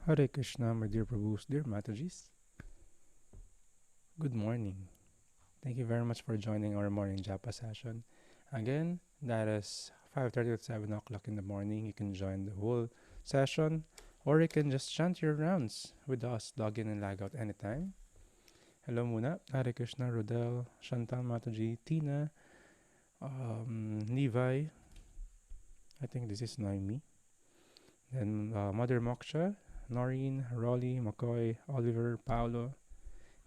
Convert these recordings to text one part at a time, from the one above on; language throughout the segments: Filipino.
Hare Krishna, my dear Prabhus, dear Matajis. Good morning. Thank you very much for joining our morning japa session. Again, that is 5:30 to 7 o'clock in the morning. You can join the whole session, or you can just chant your rounds with us, log in and log out anytime. Hello muna, Hare Krishna, Rodel, Chantal Mataji, Tina, Levi, I think this is Naomi, then Mother Moksha, Noreen, Rolly, McCoy, Oliver, Paolo,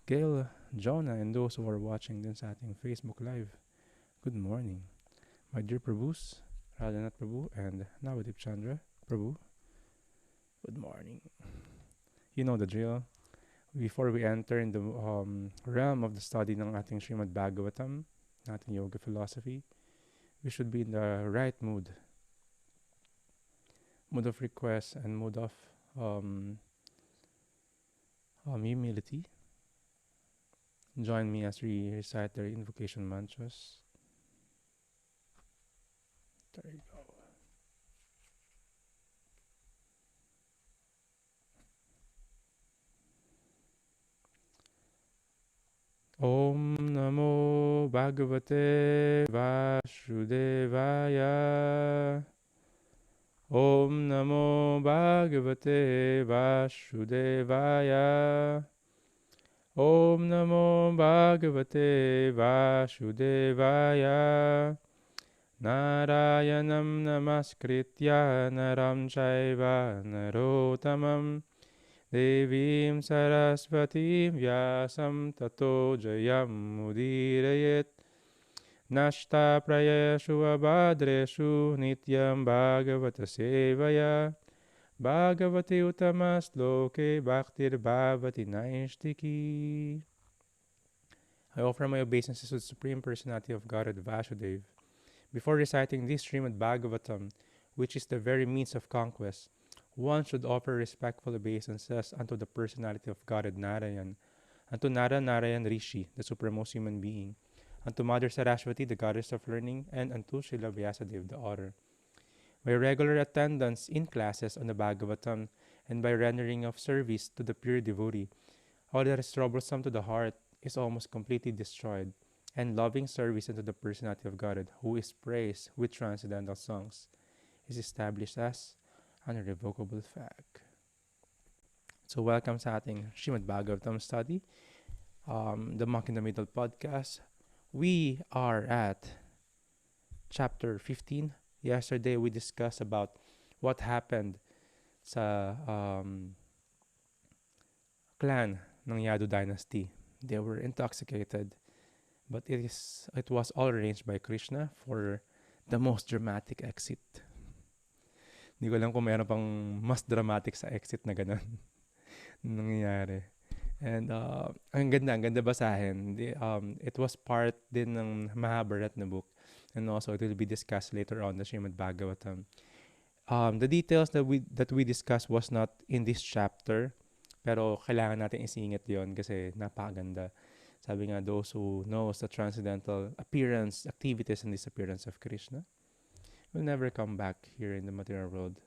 Gail, Jonah, and those who are watching din sa ating Facebook Live. Good morning. My dear Prabhus, Radhanath Prabhu and Navadip Chandra Prabhu. Good morning. You know the drill. Before we enter in the realm of the study ng ating Srimad Bhagavatam, ating yoga philosophy, we should be in the right mood. Mood of request and mood of humility. Join me as we recite the invocation mantras. There you go. Om Namo Bhagavate Vasudevaya. Om Namo Bhagavate Vasudevaya. Om Namo Bhagavate Vasudevaya. Narayanam Namaskritya Naram Chaiva Narotamam Devim Sarasvatim Vyasam Tato Jayam Mudirayet Nashta Prayeshu Abhadreshu Nityam Bhagavata Sevaya Bhagavati Utamas Loke Bhaktir Bhavati Naishtiki. I offer my obeisances to the Supreme Personality of Godhead Vasudev. Before reciting this Srimad Bhagavatam, which is the very means of conquest, one should offer respectful obeisances unto the personality of Godhead Narayan, unto Nara Narayan Rishi, the supremmost human being, unto Mother Saraswati, the goddess of learning, and unto Srila Vyasadeva, the author. By regular attendance in classes on the Bhagavatam, and by rendering of service to the pure devotee, all that is troublesome to the heart is almost completely destroyed, and loving service unto the personality of Godhead, who is praised with transcendental songs, is established as an irrevocable fact. So welcome sa ating Srimad Bhagavatam study, the Monk in the Middle podcast. We are at chapter 15. Yesterday we discussed about what happened sa clan ng Yadu dynasty. They were intoxicated, but it was all arranged by Krishna for the most dramatic exit. Hindi ko alam kung mayroon pang mas dramatic sa exit na ganun nangyayari. And ang ganda basahin. It was part din ng Mahabharat na book. And also, it will be discussed later on the Srimad Bhagavatam. The details that we discussed was not in this chapter, pero kailangan natin isingit yon kasi napakaganda. Sabi nga, those who knows the transcendental appearance, activities, and disappearance of Krishna will never come back here in the material world.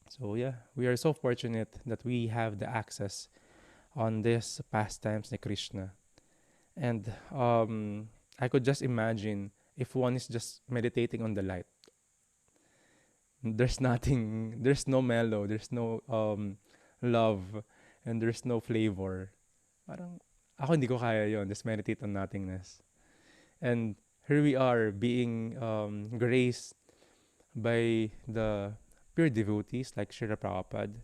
So yeah, we are so fortunate that we have the access on this pastimes ni Krishna. And I could just imagine if one is just meditating on the light. There's nothing, there's no mellow, there's no love, and there's no flavor. Parang, ako hindi ko kaya yon. Just meditate on nothingness. And here we are being graced by the pure devotees like Srila Prabhupada.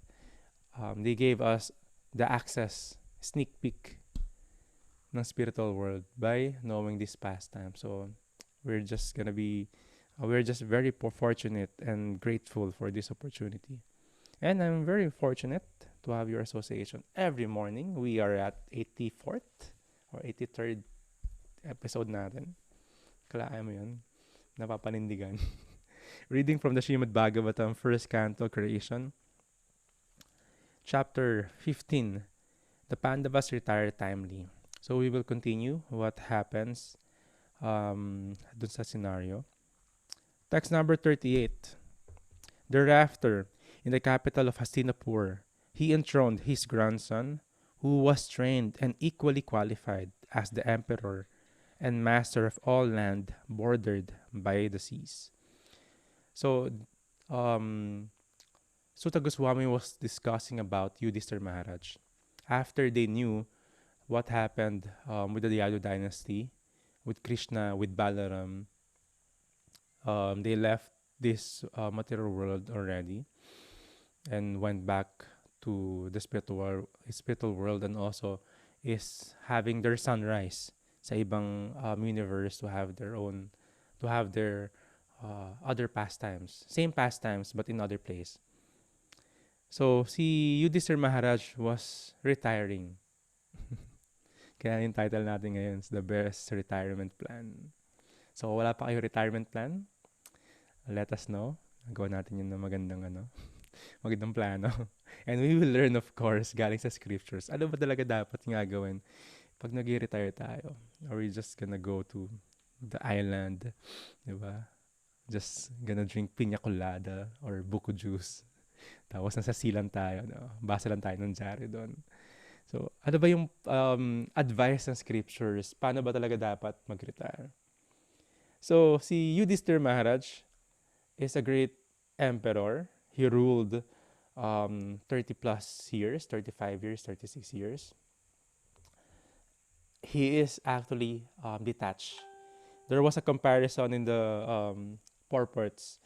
They gave us the access, sneak peek ng spiritual world by knowing this pastime. So we're just gonna be, we're just very fortunate and grateful for this opportunity. And I'm very fortunate to have your association every morning. We are at 84th or 83rd episode natin. Kalaaya mo yun. Napapanindigan. Reading from the Srimad Bhagavatam, first canto, Creation. Chapter 15. The Pandavas retire timely. So we will continue what happens dun sa scenario. Text number 38. Thereafter, In the capital of Hastinapur, he enthroned his grandson, who was trained and equally qualified as the emperor and master of all land bordered by the seas. So, um, Sutta Goswami was discussing about Yudhishthir Maharaj. After they knew what happened with the Yadu dynasty, with Krishna, with Balaram, they left this material world already and went back to the spiritual world, and also is having their sunrise sa ibang universe to have their own, to have their other pastimes, same pastimes but in other place. So si Yudhishthir Maharaj was retiring. Kaya yung title natin ngayon is The Best Retirement Plan. So wala pa kayo retirement plan? Let us know. Gawa natin yun na magandang magandang plano. And we will learn, of course, galing sa scriptures. Ano ba talaga dapat nga gawin pag nag-retire tayo? Are we just gonna go to the island? Diba? Just gonna drink piña colada or buko juice. Tapos nasa silan tayo. No? Basa lang tayo ng diary doon. So, ano ba yung advice ng scriptures? Paano ba talaga dapat mag-retire? So, si Yudhishthir Maharaj is a great emperor. He ruled 30 plus years, 35 years, 36 years. He is actually detached. There was a comparison in the purports.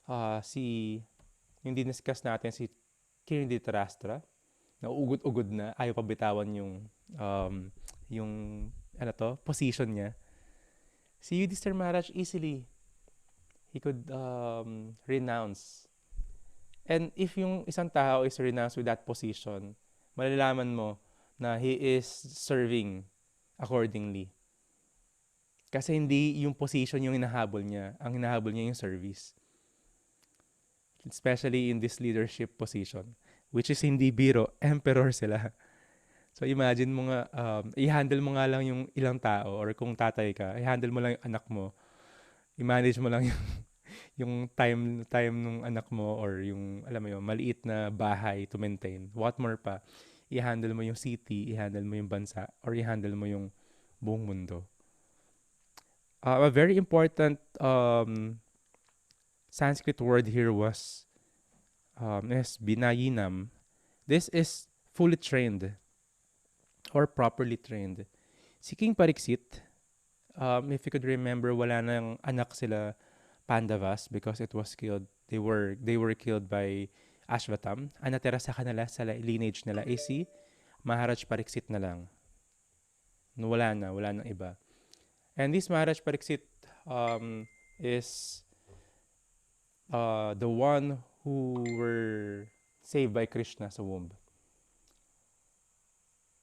Yung diniscuss natin, si King Dhritarashtra, na ugod-ugod na, ayaw pabitawan yung position niya. Si Yudhishthir Maharaj easily, he could renounce. And if yung isang tao is renounced with that position, malalaman mo na he is serving accordingly. Kasi hindi yung position yung hinahabol niya. Ang hinahabol niya yung service. Especially in this leadership position, which is hindi biro, emperor sila. So imagine mo nga, i-handle mo nga lang yung ilang tao, or kung tatay ka, i-handle mo lang yung anak mo. I-manage mo lang yung time ng anak mo, or yung, alam mo yun, maliit na bahay to maintain. What more pa, i-handle mo yung city, i-handle mo yung bansa, or i-handle mo yung buong mundo. A very important Sanskrit word here was is binayinam. This is fully trained or properly trained. Si King Pariksit, if you could remember, wala nang anak sila Pandavas because it was killed. They were killed by Ashvatam. Ang natira sa kanila, sa lineage nila, is si Maharaj Pariksit na lang. Wala nang iba. And this Maharaj Pariksit is the one who were saved by Krishna sa womb.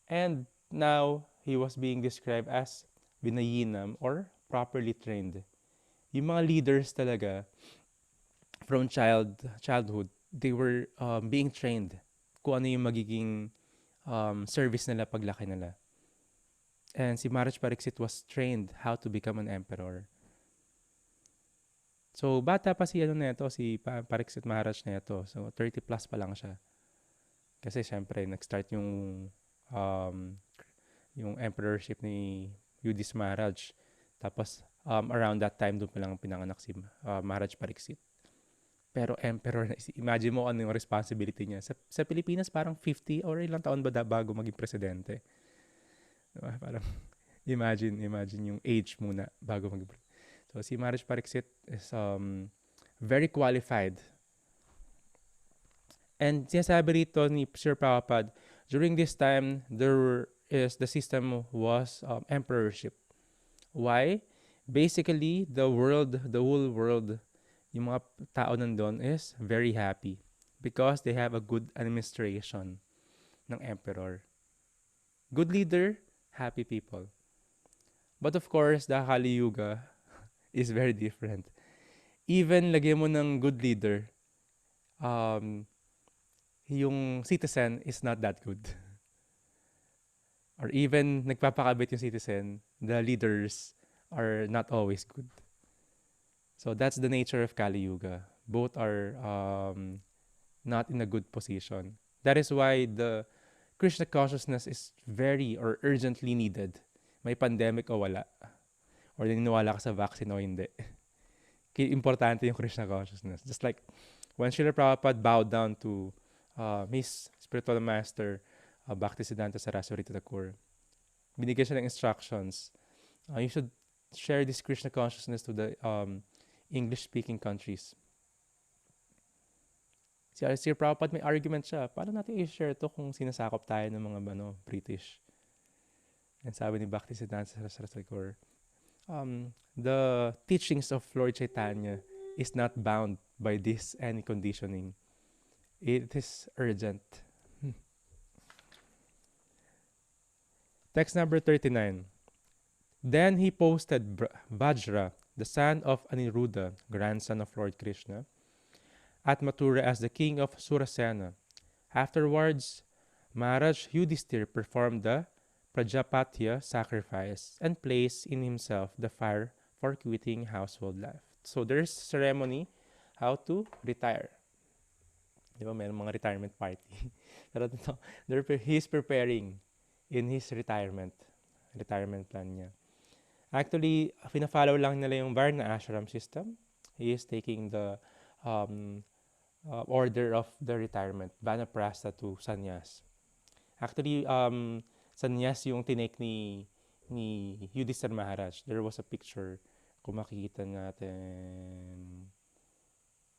And now, he was being described as binayinam or properly trained. Yung mga leaders talaga, from childhood, they were being trained kung ano yung magiging service nila paglaki nila. And si Maharaj Pariksit was trained how to become an emperor. So, bata pa si si Pariksit Maharaj na ito. So, 30 plus pa lang siya. Kasi syempre, nag-start yung emperorship ni Yudhishthir Maharaj. Tapos, around that time, doon pa lang pinanganak si Maharaj Pariksit. Pero emperor na, imagine mo ano yung responsibility niya. Sa Pilipinas, parang 50 or ilang taon ba bago maging presidente? Diba? Parang, imagine yung age muna bago maging presidente. So, si Maharaj Pariksit is very qualified. And sinasabi rito ni Sir Prabhupada, during this time, the system was emperorship. Why? Basically, the whole world, yung mga tao nandun is very happy because they have a good administration ng emperor. Good leader, happy people. But of course, the Kali Yuga is very different. Even lagyan mo ng good leader, yung citizen is not that good. Or even nagpapakabit yung citizen, the leaders are not always good. So that's the nature of Kali Yuga. Both are not in a good position. That is why the Krishna consciousness is very or urgently needed. May pandemic o wala. Or naniniwala ka sa vaccine o hindi. Importante yung Krishna consciousness. Just like when Srila Prabhupada bowed down to his spiritual master, Bhaktisiddhanta Saraswati Thakur, binigyan siya ng instructions. You should share this Krishna consciousness to the English-speaking countries. Si Sir Prabhupada may argument siya, paano natin i-share to kung sinasakop tayo ng mga British? And sabi ni Bhaktisiddhanta Saraswati Thakur, the teachings of Lord Chaitanya is not bound by this any conditioning. It is urgent. Text number 39. Then he posted Vajra, the son of Aniruddha, grandson of Lord Krishna, at Mathura as the king of Surasena. Afterwards, Maharaj Yudhisthira performed the Prajapatya sacrifice and placed in himself the fire for quitting household life. So there's ceremony how to retire. Di ba, may mga retirement party. He's preparing in his retirement plan niya. Actually, pina-follow lang nila yung Varna ashram system. He is taking the order of the retirement, Vanaprastha to Sannyas. Actually, Sannyas yung tinake ni Yudhisthira Maharaj. There was a picture, kung makikita natin,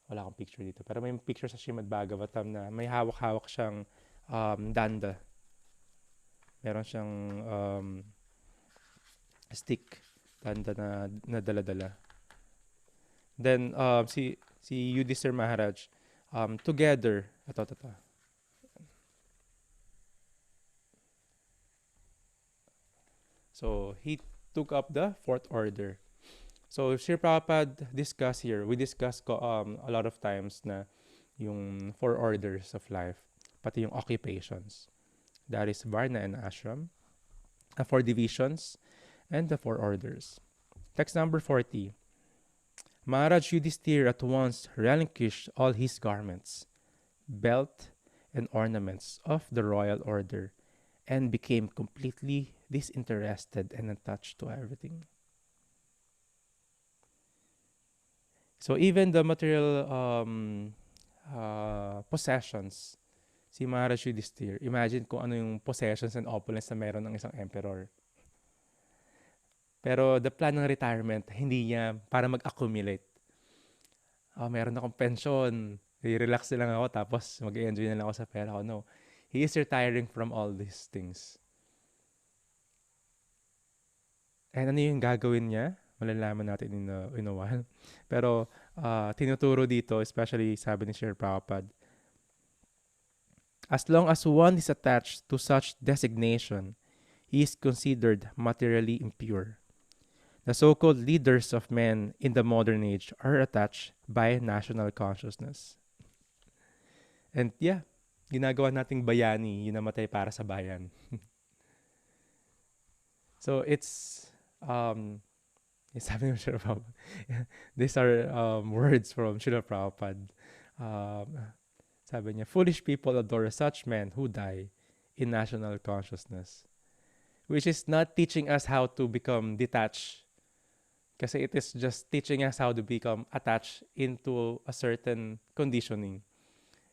wala akong picture dito, pero may picture sa Srimad Bhagavatam na may hawak-hawak siyang danda. Meron siyang stick, danda na dala-dala. Then, si Yudhisthira Maharaj, together, ito. So, he took up the fourth order. So, Sri Prabhupada discussed here, we discussed a lot of times na yung 4 orders of life, pati yung occupations. That is Varna and Ashram, 4 divisions, and the 4 orders. Text number 40. Maharaj Yudhisthira at once relinquished all his garments, belt, and ornaments of the royal order, and became completely disinterested and untouched to everything. So even the material possessions, si Maharaj Yudhisthira, imagine kung ano yung possessions and opulence na meron ng isang emperor. Pero the plan ng retirement, hindi niya para mag-accumulate. Meron akong pension, relax na lang ako, tapos mag-enjoy na lang ako sa pera ko. No. He is retiring from all these things. And ano yung gagawin niya? Malalaman natin in a while. Pero tinuturo dito, especially sabi ni Srila Prabhupada, as long as one is attached to such designation, he is considered materially impure. The so-called leaders of men in the modern age are attached by national consciousness. And yeah, ginagawa nating bayani, yung namatay para sa bayan. So it's sabi ng Srila Prabhupada, these are words from Srila Prabhupada. Sabi niya, foolish people adore such men who die in national consciousness, which is not teaching us how to become detached. Kasi it is just teaching us how to become attached into a certain conditioning.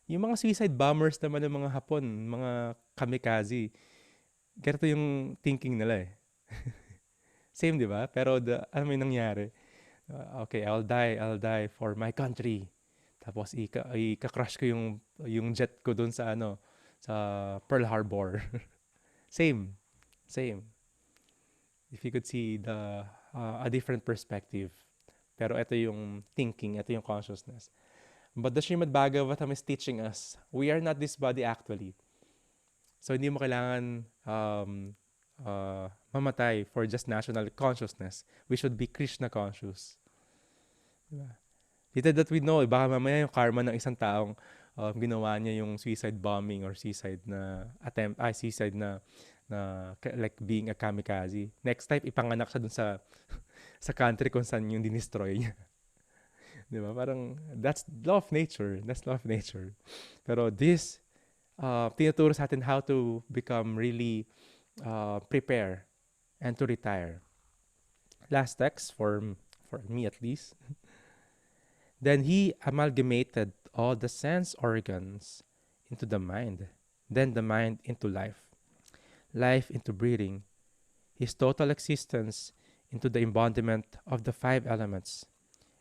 Yung mga suicide bombers naman ng mga Hapon, mga kamikaze, ganito yung thinking nila eh. Same, di ba? Pero ano may nangyari? Okay, I'll die for my country. Tapos ika-crush ko yung jet ko dun sa sa Pearl Harbor. Same. If you could see a different perspective. Pero ito yung thinking, ito yung consciousness. But the Srimad Bhagavatam is teaching us, we are not this body actually. So hindi mo kailangan mamatay for just national consciousness. We should be Krishna conscious. Diba? Little that we know, baka mamaya yung karma ng isang taong ginawa niya yung suicide bombing or suicide na attempt, suicide na like being a kamikaze. Next time, ipanganak siya dun sa country kung saan yung dinestroy niya. Di ba? Parang, that's law of nature. That's law of nature. Pero this, tinuturo sa atin how to become really prepare and to retire. Last text for me at least. Then he amalgamated all the sense organs into the mind, then the mind into life, life into breathing, his total existence into the embodiment of the five elements,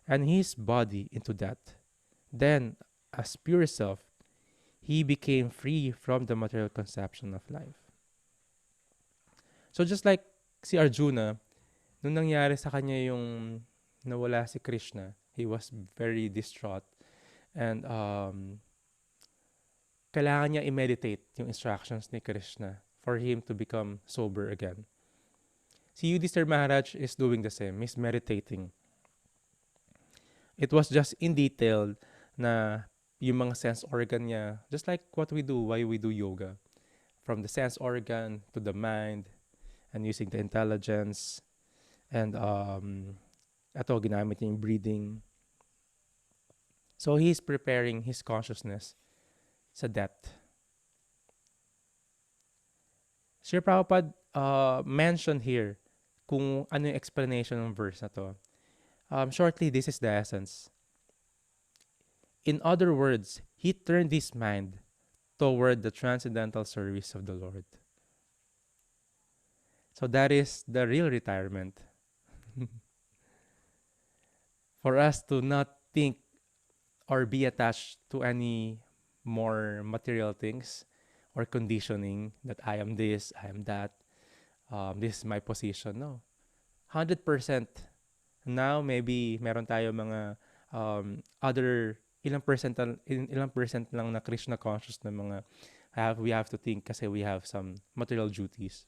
and his body into that. Then, as pure self, he became free from the material conception of life. So just like si Arjuna, nung nangyari sa kanya yung nawala si Krishna, he was very distraught and kailangan niya i-meditate yung instructions ni Krishna for him to become sober again. Si Yudhishthira Maharaj is doing the same. He's meditating. It was just in detail na yung mga sense organ niya, just like what we do, why we do yoga. From the sense organ to the mind and using the intelligence and ito, ginamit niya yung breathing. So he's preparing his consciousness sa death. Sri Prabhupada mentioned here kung ano yung explanation ng verse na to. Shortly, this is the essence. In other words, he turned his mind toward the transcendental service of the Lord. So that is the real retirement. For us to not think or be attached to any more material things or conditioning that I am this, I am that, this is my position. No. 100%. Now, maybe meron tayo mga other ilang percent lang na Krishna conscious na mga we have to think kasi we have some material duties.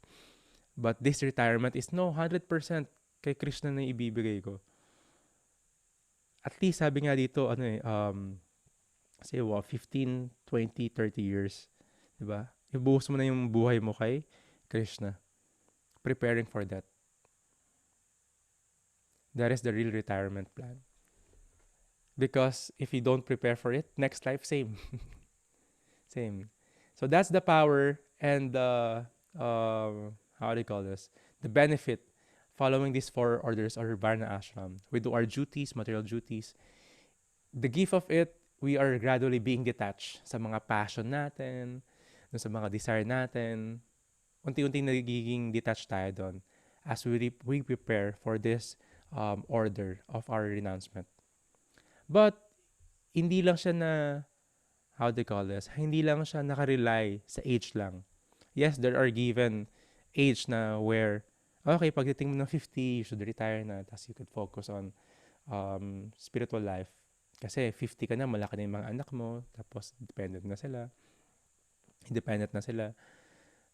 But this retirement is no, 100% kay Krishna na ibibigay ko. At least sabi nga dito, say 15, 20, 30 years. Diba? Ibuhos mo na yung buhay mo kay Krishna. Preparing for that. That is the real retirement plan. Because if you don't prepare for it, next life, same. Same. So that's the power and the, how do you call this? The benefit following these four orders or Varna Ashram. We do our duties, material duties. The gift of it, we are gradually being detached sa mga passion natin, sa mga desire natin. Unti-unti nagiging detached tayo doon as we prepare for this order of our renouncement. But, hindi lang siya na, how do you call this? Hindi lang siya nakarely sa age lang. Yes, there are given age na where, okay, pagdating mo ng 50, you should retire na, tapos you could focus on spiritual life. Kasi 50 ka na, malaki na yung mga anak mo, tapos independent na sila.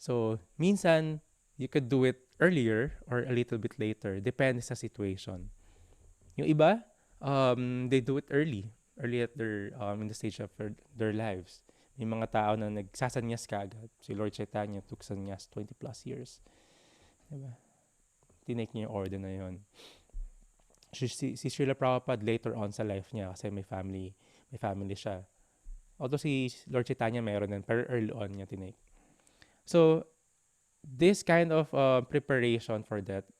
So, minsan, you could do it earlier or a little bit later. Depende sa situation. Yung iba, they do it early at their, in the stage of their lives. May mga tao na nagsasanyas kaagad. Si Lord Chaitanya took sanyas 20 plus years. Diba? Tinake niya yung order na yun. Si Srila Prabhupada later on sa life niya kasi may family siya. Although si Lord Chaitanya meron din, pero early on niya tinake. So, this kind of preparation for that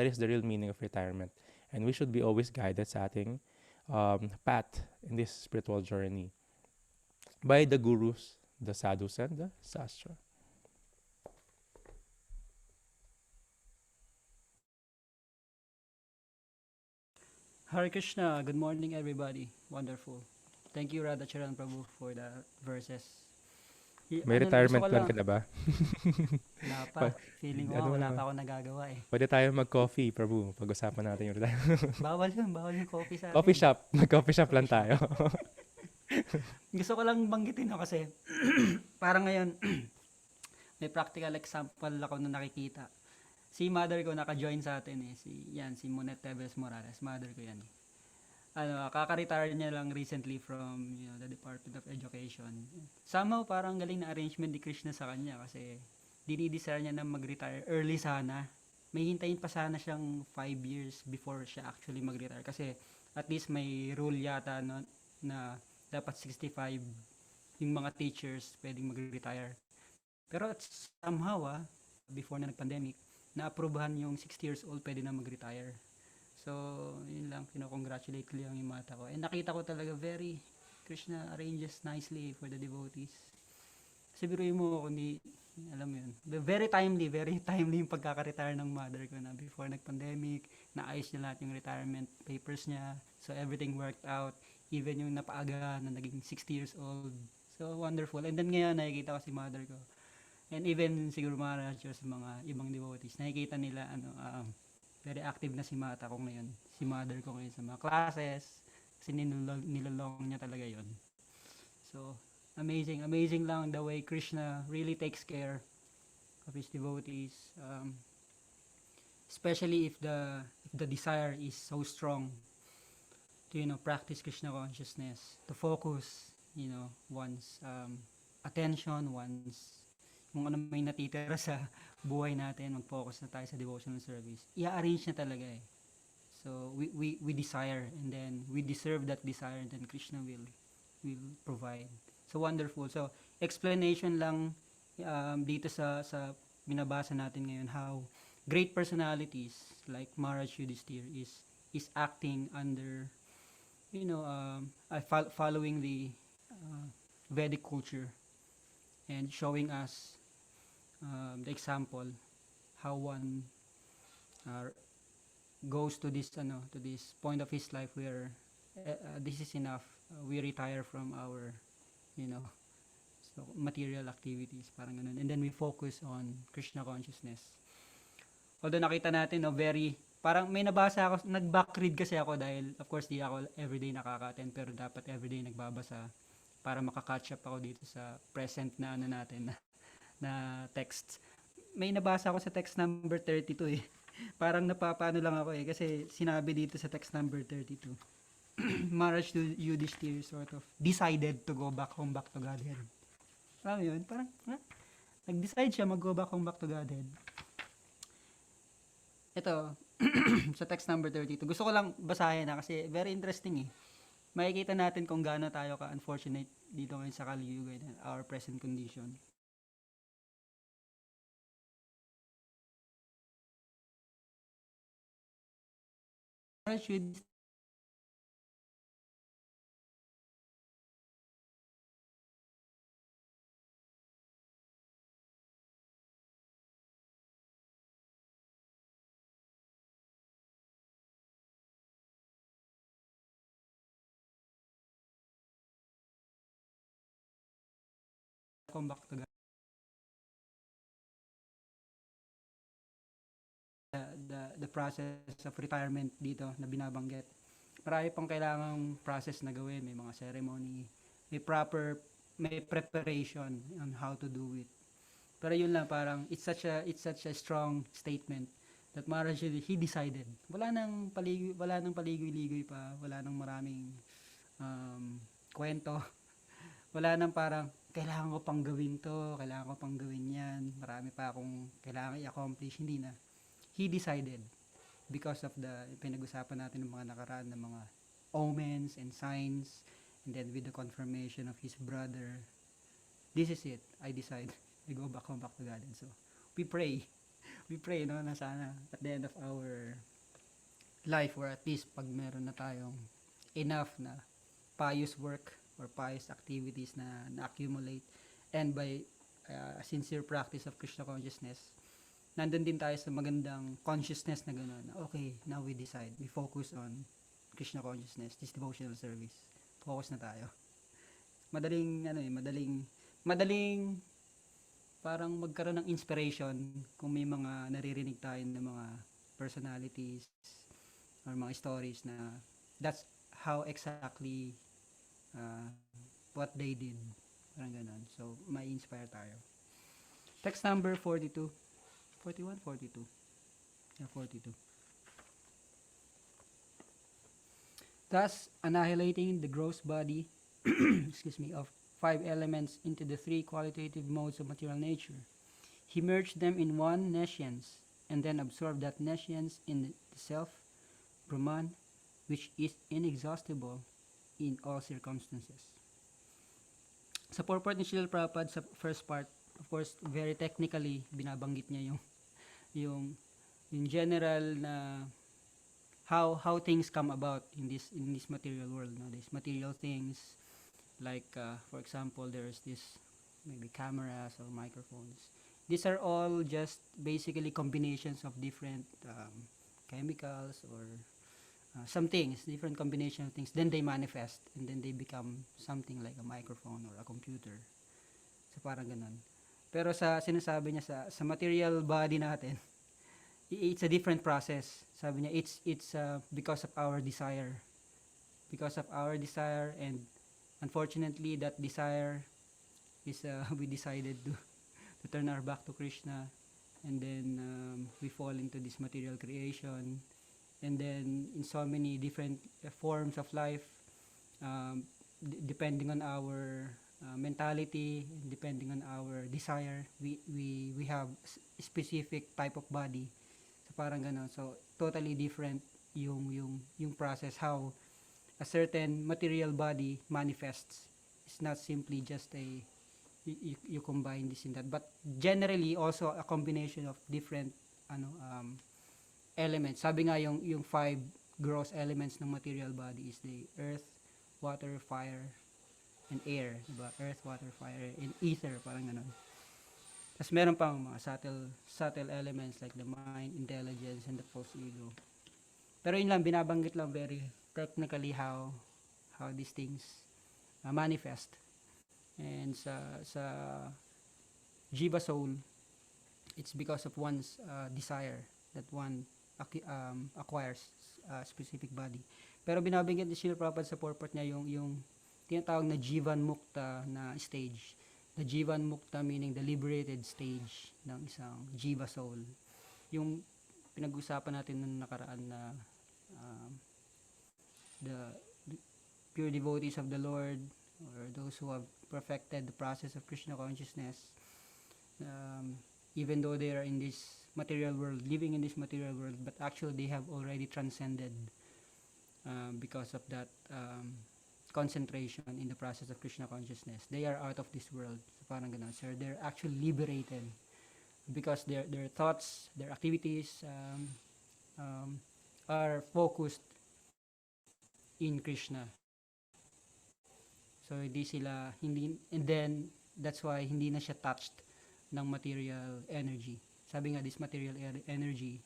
is the real meaning of retirement. And we should be always guided sa ating path in this spiritual journey by the gurus, the sadhus, and the sastra. Hare Krishna, good morning everybody. Wonderful. Thank you Radhacharan Prabhu for the verses. May retirement plan ka na ba? Wala pa. Feeling ko wala pa ako nagagawa eh. Pwede tayo mag-coffee, Prabhu. Pag-usapan natin yung retirement. Bawal yung coffee sa atin. Coffee shop. Mag-coffee shop lang tayo. Gusto ko lang banggitin kasi parang ngayon may practical example ako na nakikita. Si mother ko naka-join sa atin eh. Si Monet Teves Morales. Mother ko yan eh. Kaka-retire niya lang recently from the Department of Education. Somehow parang galing na arrangement ni Krishna sa kanya kasi dinidesire niya na mag-retire early sana. May hintayin pa sana siyang 5 years before siya actually mag-retire kasi at least may rule yata no, na dapat 65 yung mga teachers pwedeng mag-retire. Pero at somehow, before na nag-pandemic, na-approvehan yung 60 years old pwede na mag-retire. So, yun lang, kino-congratulate ko lang yung mata ko. And nakita ko talaga very, Krishna arranges nicely for the devotees. Kasi biruin mo, kundi, alam mo yun, very timely yung pagkaka-retire ng mother ko na before nag-pandemic, naayos niya lahat yung retirement papers niya, so everything worked out, even yung napaaga na naging 60 years old. So, wonderful. And then ngayon, nakikita ko si mother ko. And even siguro mga sa mga ibang devotees, nakikita nila, very active na si mata ko ngayon, si mother ko ngayon sa mga classes, kasi nilolong niya talaga yon. So, amazing lang the way Krishna really takes care of his devotees, especially if the desire is so strong to practice Krishna consciousness, to focus one's attention, one's kung ano may natitira sa buhay natin, mag-focus na tayo sa devotional service. I-arrange na talaga eh. So we desire, and then we deserve that desire, and then Krishna will provide. So wonderful. So explanation lang dito sa binabasa natin ngayon, how great personalities like Maharaj Yudhishthir is acting under following the Vedic culture and showing us the example how one goes to this point of his life where this is enough, we retire from our so material activities, parang ganun, and then we focus on Krishna consciousness. Although nakita natin very parang may nabasa ako, nag-back read kasi ako dahil of course di ako everyday nakaka-attend, pero dapat everyday nagbabasa para maka-catch up ako dito sa present na natin na text. May nabasa ako sa text number 32 eh. Parang napapano lang ako eh kasi sinabi dito sa text number 32. Maharaj Yudhishthir sort of decided to go back home, back to Godhead. Alam mo yun? Parang nag-decide siya mag-go back home, back to Godhead. Ito, sa text number 32. Gusto ko lang basahin kasi very interesting eh. Makikita natin kung gaano tayo ka-unfortunate dito ngayon sa Kali Yuga in our present condition. Should come back to God. The process of retirement dito na binabanggit. Marami pang kailangang process na gawin, may mga ceremony, may preparation on how to do it. Pero yun lang, parang it's such a strong statement that Maharaj he decided. Wala nang paligoy-ligoy pa, wala nang maraming kwento. Wala nang parang kailangan ko pang gawin to, kailangan ko pang gawin yan, marami pa akong kailangan i-accomplish, hindi na. He decided because of the pinag-usapan natin ng mga nakaraan ng mga omens and signs, and then with the confirmation of his brother, this is it, I decide, I go back home, back to God. And so we pray no, na sana at the end of our life, or at least pag meron na tayong enough na pious work or pious activities na na-accumulate, and by sincere practice of Krishna consciousness, nandun din tayo sa magandang consciousness na gano'n. Okay, now we decide. We focus on Krishna consciousness, this devotional service. Focus na tayo. Madaling parang magkaroon ng inspiration kung may mga naririnig tayo ng mga personalities or mga stories na that's how exactly what they did. Parang gano'n. So, may inspire tayo. Text number 42. 41, 42. Yeah, 42. Thus, annihilating the gross body of 5 elements into the 3 qualitative modes of material nature, he merged them in one nescience, and then absorbed that nescience in the self, Brahman, which is inexhaustible in all circumstances. Sa purport ni Srila Prabhupada sa first part, of course, very technically, binabanggit niya yung, yung general na how things come about in this material world. No? These material things, like for example, there's this maybe cameras or microphones. These are all just basically combinations of different chemicals or some things, different combination of things. Then they manifest and then they become something like a microphone or a computer. So parang ganun. Pero sa sinasabi niya sa material body natin, it's a different process. Sabi niya it's because of our desire. Because of our desire, and unfortunately that desire is we decided to turn our back to Krishna, and then we fall into this material creation, and then in so many different forms of life, depending on our mentality, depending on our desire, we have specific type of body. So parang gano'n. So totally different yung process how a certain material body manifests. It's not simply just you combine this and that, but generally also a combination of different elements. Sabi nga yung five gross elements ng material body is the earth, water, fire, and air, diba? Earth, water, fire, and ether, parang ganun. Tapos meron pang mga subtle elements like the mind, intelligence, and the false ego. Pero yun lang, binabanggit lang very technically how these things manifest. And sa Jiva soul, it's because of one's desire that one acquires a specific body. Pero binabanggit ni Srila Prabhupada sa purport niya yung tinatawag na Jivan Mukta na stage. The Jivan Mukta meaning the liberated stage ng isang Jiva soul. Yung pinag-usapan natin nung nakaraan na the pure devotees of the Lord, or those who have perfected the process of Krishna consciousness, even though they are in this material world, living in this material world, but actually they have already transcended because of that concentration in the process of Krishna consciousness. They are out of this world. So parang ganun, sir. They're actually liberated because their thoughts, their activities are focused in Krishna. So and then that's why hindi na siya touched ng material energy. Sabi nga, this material energy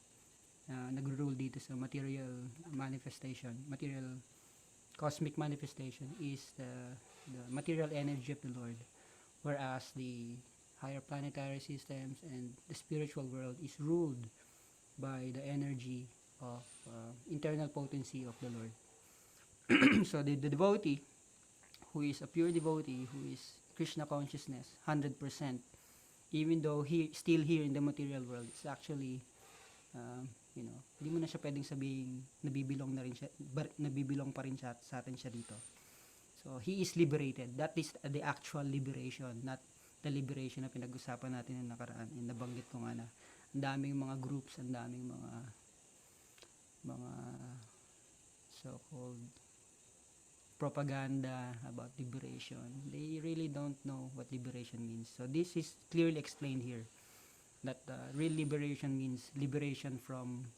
nagro-rule dito sa material manifestation, material cosmic manifestation is the material energy of the Lord, whereas the higher planetary systems and the spiritual world is ruled by the energy of internal potency of the Lord. So the devotee who is a pure devotee, who is Krishna consciousness 100%, even though he still here in the material world, it's actually hindi mo na siya pwedeng sabihin nabibilong pa rin siya sa atin siya dito. So he is liberated. That is the actual liberation, not the liberation na pinag-usapan natin ng nakaraan. And nabanggit ko nga na ang daming mga groups, ang daming mga so-called propaganda about liberation. They really don't know what liberation means. So this is clearly explained here, that real liberation means liberation from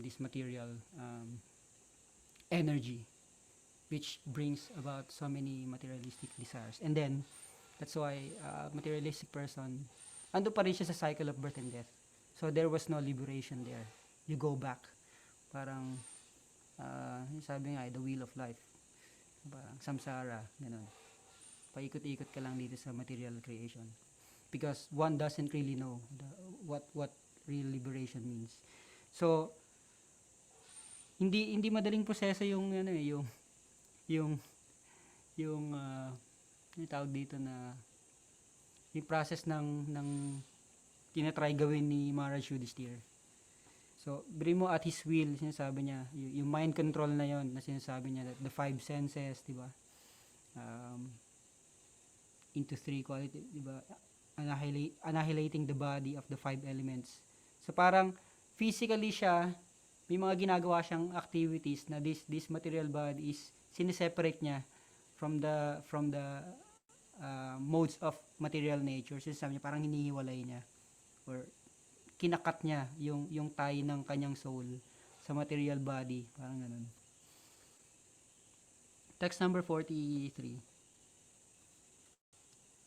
this material energy, which brings about so many materialistic desires. And then that's why materialistic person, ando pa rin siya sa cycle of birth and death. So there was no liberation there. You go back, parang sabi nga, the wheel of life, parang samsara, ganun. Paikot-ikot ka lang dito sa material creation, because one doesn't really know what real liberation means. So hindi madaling proseso yung tawag dito na yung process ng tinatry gawin ni Maharaj Yudhishthira. So bring mo at his will, sinasabi niya yung mind control na yon, na sinasabi niya, the five senses, di ba, into three quality, di ba, annihilating the body of the five elements. So parang physically siya may mga ginagawa siyang activities na this material body is sineseparate niya from the modes of material nature. So sabi niya, parang hinihiwalay niya or kinakat niya yung tie ng kanyang soul sa material body, parang ganun. Text number 43.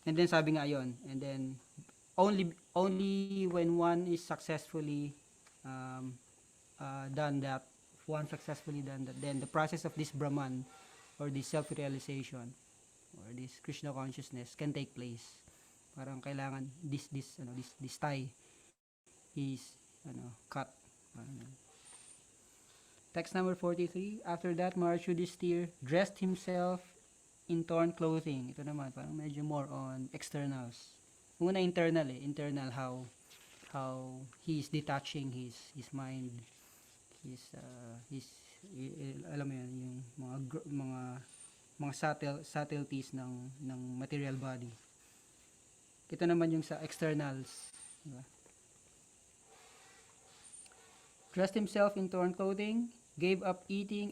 And then sabi nga yon, and then only when one is successfully um, done that, then the process of this Brahman or this self-realization or this Krishna consciousness can take place. Parang kailangan this tie is cut. Text number 43. After that, Maharaj Yudhishthir dressed himself in torn clothing. Ito naman, parang medyo more on externals. Muna internal how he is detaching his mind, his alam mo yan, yung mga subtleties ng material body. Ito naman yung sa externals, diba? Dressed himself in torn clothing, gave up eating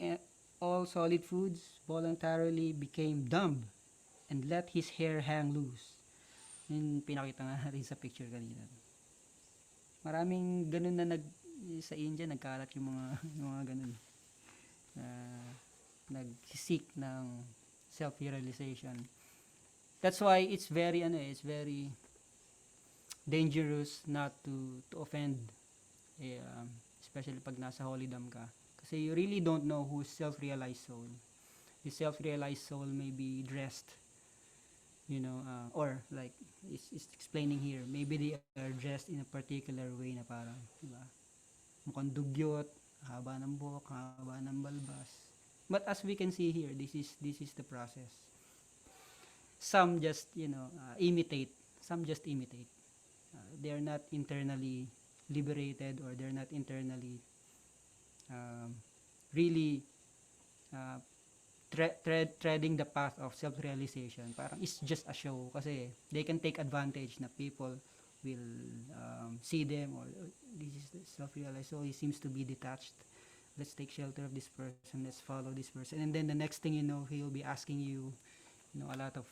all solid foods, voluntarily became dumb, and let his hair hang loose. Yung pinakita nga natin sa picture kanina. Maraming ganun na sa India, nagkalat yung mga ganun. Nag-seek ng self-realization. That's why it's very dangerous not to offend, especially pag nasa holidam ka. Kasi you really don't know who's self-realized soul. The self-realized soul may be dressed, or like it's explaining here, maybe they are dressed in a particular way na parang, diba? Mukhang dugyot, haba ng buhok, haba ng balbas. But as we can see here, this is the process. Some just, imitate. Some just imitate. They are not internally liberated, or they're not internally really treading the path of self-realization. Parang it's just a show kasi they can take advantage na people will see them, or this is the self-realized, so he seems to be detached. Let's take shelter of this person, let's follow this person, and then the next thing you know, he will be asking you, a lot of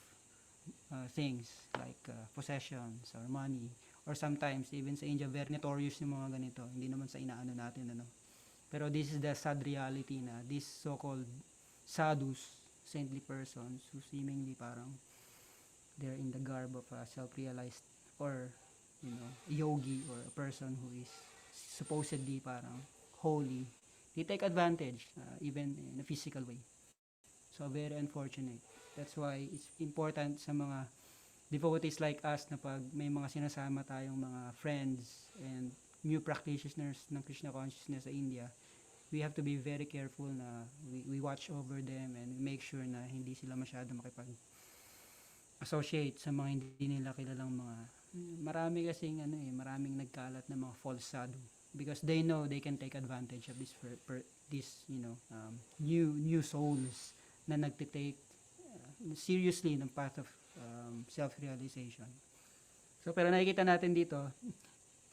things like possessions or money, or sometimes even sa India very notorious yung mga ganito, hindi naman sa inaano natin, pero this is the sad reality na these so-called sadhus, saintly persons who seemingly parang they're in the garb of a self-realized or yogi, or a person who is supposedly parang holy, they take advantage even in a physical way. So very unfortunate. That's why it's important sa mga devotees like us na pag may mga sinasama tayong mga friends and new practitioners ng Krishna consciousness sa India, we have to be very careful na we watch over them and make sure na hindi sila masyado makipag-associate sa mga hindi nila kilalang mga, marami kasing maraming nagkalat na mga false sadhu, because they know they can take advantage of this new souls na nagtitake seriously ng path of self-realization. So pero nakikita natin dito,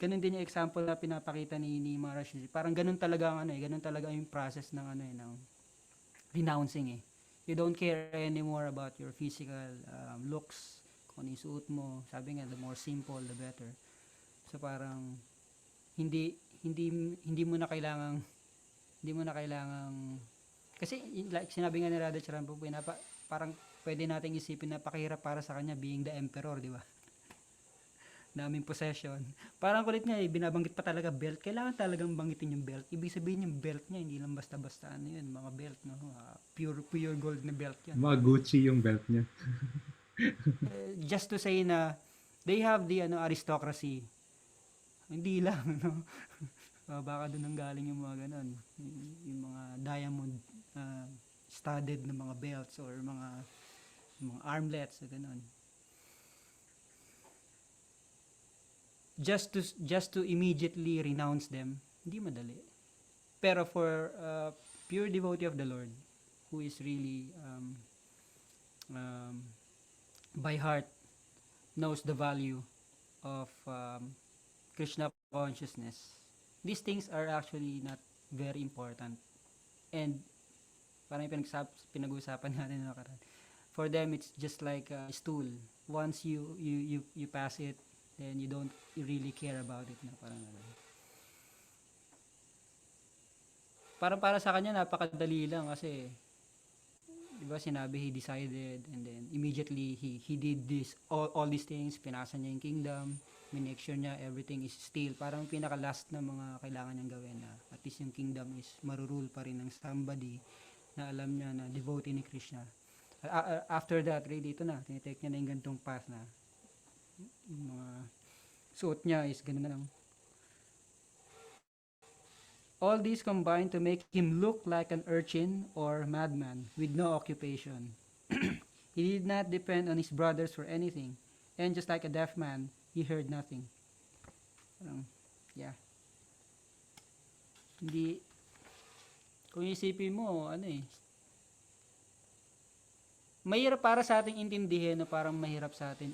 ganun din yung example na pinapakita ni Maharaj. Parang ganun talaga ganun talaga yung process ng ng renouncing. You don't care anymore about your physical looks, kung ano yung suot mo. Sabi nga, the more simple, the better. So parang hindi mo na kailangang kasi like sinabi nga ni Radha Charan Prabhu, parang pwede nating isipin na pakahirap para sa kanya being the emperor, di ba? Daming possession. Parang kulit niya, binabanggit pa talaga belt. Kailangan talagang banggitin yung belt. Ibig sabihin yung belt niya, hindi lang basta-basta yun, mga belt, no? Pure gold na belt yan. Mga Gucci yung belt niya. Just to say na they have the aristocracy. Hindi lang, no? Baka doon ang galing yung mga ganon. Yung mga diamond studded na mga belts or mga armlets, ganon. Just to immediately renounce them, hindi madali. Pero for pure devotee of the Lord, who is really by heart knows the value of Krishna consciousness, these things are actually not very important. And parang yung pinag-uusapan natin na nakaraan. For them, it's just like a stool. Once you pass it, then you don't really care about it na parang ano. Parang para sa kanya napakadali lang kasi 'di ba sinabi he decided and then immediately he did this all these things, pinasa niya yung kingdom, minake sure niya everything is still parang pinaka last na mga kailangan niyang gawin na at least yung kingdom is marurule pa rin ng somebody na alam niya na devotee ni Krishna. After that, really ito na, tinitake niya na yung gantong path na yung mga suot niya is ganun na lang. All these combine to make him look like an urchin or madman with no occupation. He did not depend on his brothers for anything, and just like a deaf man, he heard nothing. Yeah. Hindi, kung isipin mo, ano eh, mahirap para sa ating intindihin na parang mahirap sa atin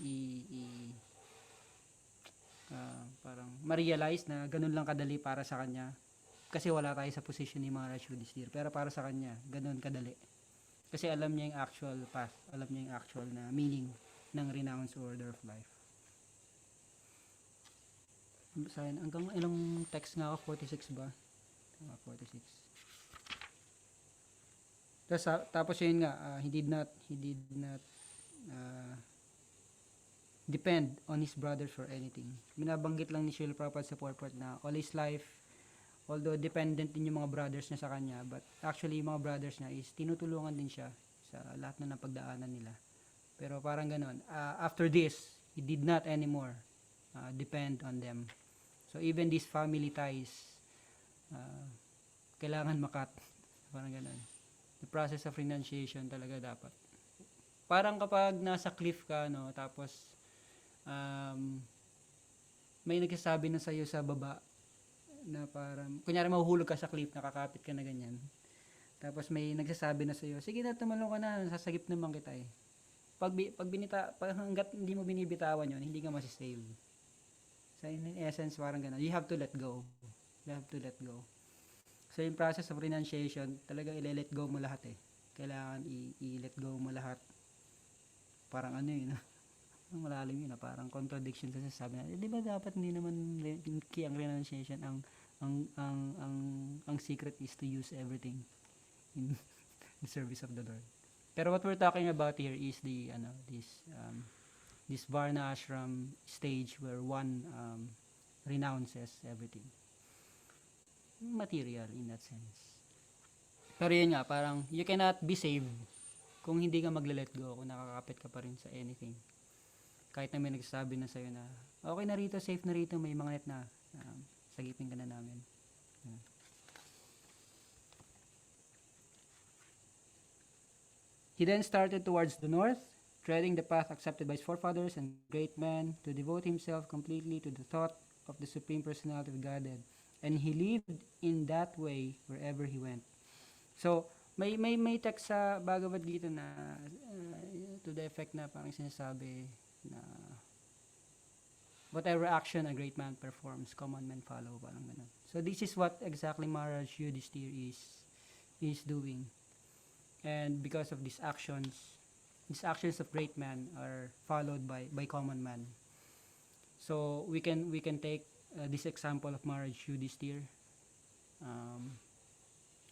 parang ma-realize na ganun lang kadali para sa kanya. Kasi wala tayo sa position ni Maharaj Yudhishthira. Pero para sa kanya, ganun kadali. Kasi alam niya yung actual path. Alam niya yung actual na meaning ng renounced order of life. Hanggang ilang text nga ako? 46 ba? 46. Tapos yun nga, he did not depend on his brothers for anything. Binabanggit lang ni Srila Prabhupada sa purport na all his life, although dependent din yung mga brothers niya sa kanya, but actually yung mga brothers niya is tinutulungan din siya sa lahat na napagdaanan nila. Pero parang ganon. After this, he did not anymore depend on them. So even these family ties, kailangan makat. Parang ganon. The process of renunciation talaga dapat. Parang kapag nasa cliff ka, no, tapos may nagsasabi na sa'yo sa baba, na parang, kunyari mahuhulog ka sa cliff, nakakapit ka na ganyan. Tapos may nagsasabi na sa'yo, sige na, tumalong ka na, sasagip naman kita eh. Hanggat hindi mo binibitawan yon, hindi ka masisave. So in essence, parang gano'n. You have to let go. You have to let go. So yung process of renunciation, talagang i-let go mo lahat eh. Kailangan i-let go mo lahat. Parang ano yun, malalim yun, parang contradiction sa sasabi na, di ba dapat hindi naman ang renunciation, ang secret is to use everything in service of the Lord. Pero what we're talking about here is this Varna ashram stage where one renounces everything. Material in that sense. Pero yun nga, parang you cannot be saved kung hindi ka magle-let go, kung nakakapit ka pa rin sa anything. Kahit na may nagsasabi na sa'yo na, okay na rito, safe na rito, may mga net na, sagipin ka na namin. He then started towards the north, treading the path accepted by his forefathers and great men, to devote himself completely to the thought of the Supreme Personality of Godhead. And he lived in that way wherever he went. So, may text sa Bhagavad Gita na to the effect na parang sinasabi na whatever action a great man performs, common men follow, parang ganun. So this is what exactly Maharaj Yudhishthira is doing. And because of these actions of great men are followed by common man. So we can take this example of Maharaj Yudhishthira,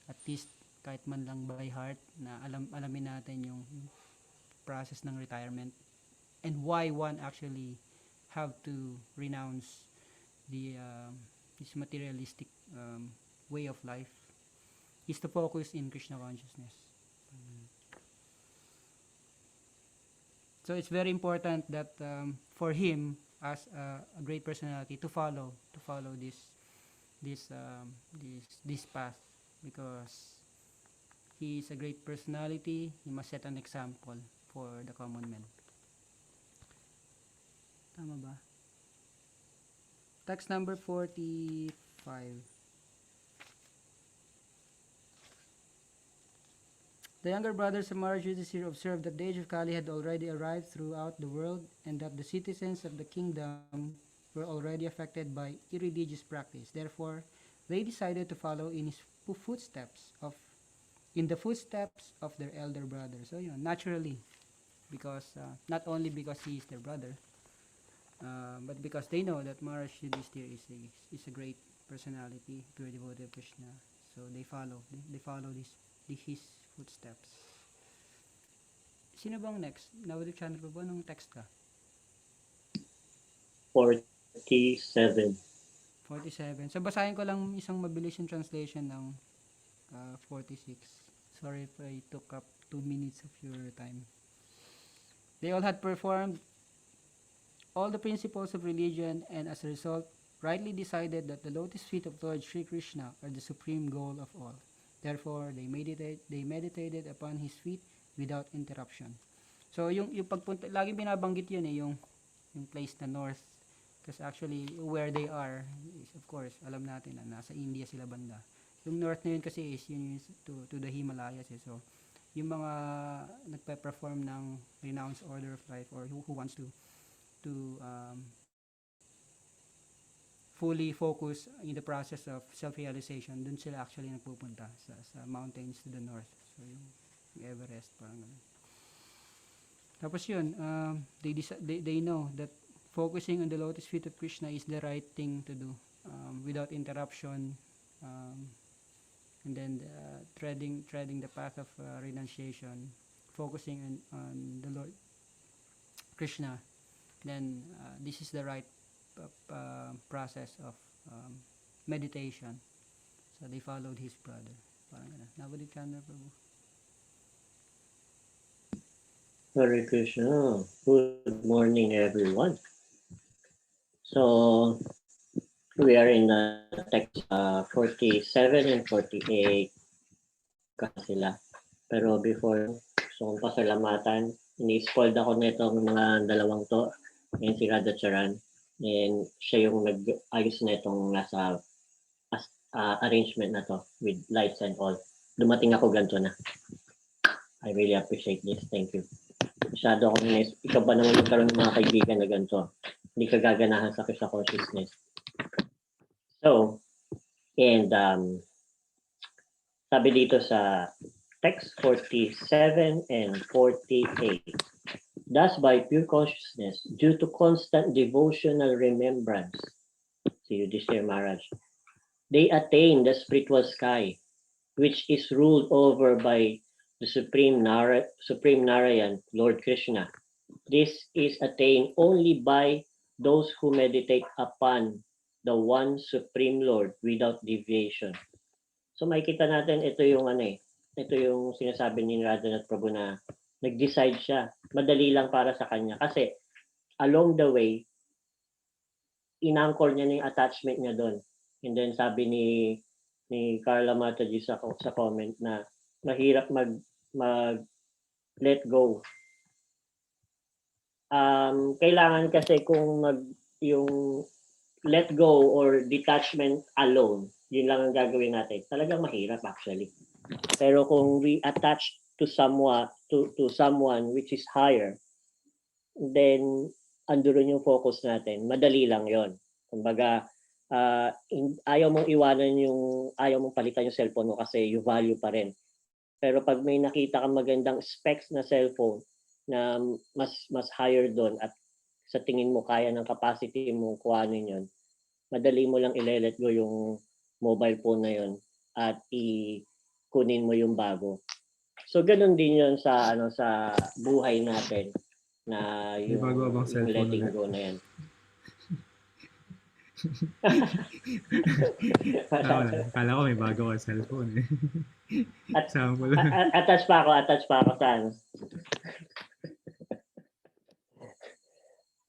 at least kahit man lang by heart na alamin natin yung process ng retirement and why one actually have to renounce this materialistic way of life is to focus in Krishna consciousness. So it's very important that for him as a great personality to follow this path, because he is a great personality. He must set an example for the common men. Tama ba? Text number 45. The younger brothers of Maharaj Yudhishthira observed that the age of Kali had already arrived throughout the world and that the citizens of the kingdom were already affected by irreligious practice. Therefore, they decided to follow in his footsteps of in the footsteps of their elder brother. So naturally, because not only because he is their brother, but because they know that Maharaj Yudhishthira is a great personality, pure devotee of Krishna. So they follow his footsteps. Sino bang next? Navadip Chandra pa ba? Nung text ka? 47. 47. So basahin ko lang isang mabilis yung translation ng 46. Sorry if I took up 2 minutes of your time. They all had performed all the principles of religion and as a result rightly decided that the lotus feet of Lord Sri Krishna are the supreme goal of all. Therefore, they meditated upon his feet without interruption. So yung pagpunta, lagi binabanggit yun yung place na north. Because actually, where they are, is of course, alam natin na nasa India sila banda. Yung north na yun kasi is yun to the Himalayas. So, yung mga nagpe-perform ng renounced order of life or who wants to fully focus in the process of self-realization, dun sila actually nagpupunta sa mountains to the north. So, yung Everest, parang ganun. Tapos yun, they know that focusing on the lotus feet of Krishna is the right thing to do without interruption, and then treading the path of renunciation, focusing on the Lord Krishna. Then this is the right process of meditation. So they followed his brother. Parang ganun. Navadip Chandra Prabhu. Hare Krishna. Good morning, everyone. So, we are in the text 47 and 48 kasi sila. Pero before, gusto kong pasalamatan. Ini-spoiled ako nitong mga dalawang to. Yan si Radha Charan. And siya yung nag-ayos na itong nasa arrangement na to with lights and all. Dumating ako ganito na. I really appreciate this. Thank you. Masyado ako nice. Ikaw ba naman magkaroon ng mga kaibigan na ganito? Hindi ka gaganahan sa consciousness. So, and sabi dito sa text 47 and 48, thus by pure consciousness, due to constant devotional remembrance, si Yudhishthira Maharaj, they attain the spiritual sky, which is ruled over by the Supreme Narayan, Lord Krishna. This is attained only by those who meditate upon the one Supreme Lord without deviation. So makikita natin ito yung ito yung sinasabi ni Radhanath Prabhu na nag-decide siya. Madali lang para sa kanya kasi along the way inangkor niya na yung attachment niya doon. And then sabi ni Carla Mataji sa comment na mahirap mag let go. Kailangan kasi kung yung let go or detachment alone, yun lang ang gagawin natin. Talagang mahirap actually. Pero kung we attach to someone which is higher, then andoon yung focus natin. Madali lang yon. Kumbaga, ayaw mong iwanan ayaw mong palitan yung cellphone mo kasi you value pa rin. Pero pag may nakita kang magandang specs na cellphone na mas higher doon at sa tingin mo kaya ng capacity mo kuhanin yun, madali mo lang i-let go yung mobile phone na yun at kunin mo yung bago. So ganun din yun sa sa buhay natin na yung letting go na yan. Kala ko may bago ka cellphone eh. Attach pa ako sa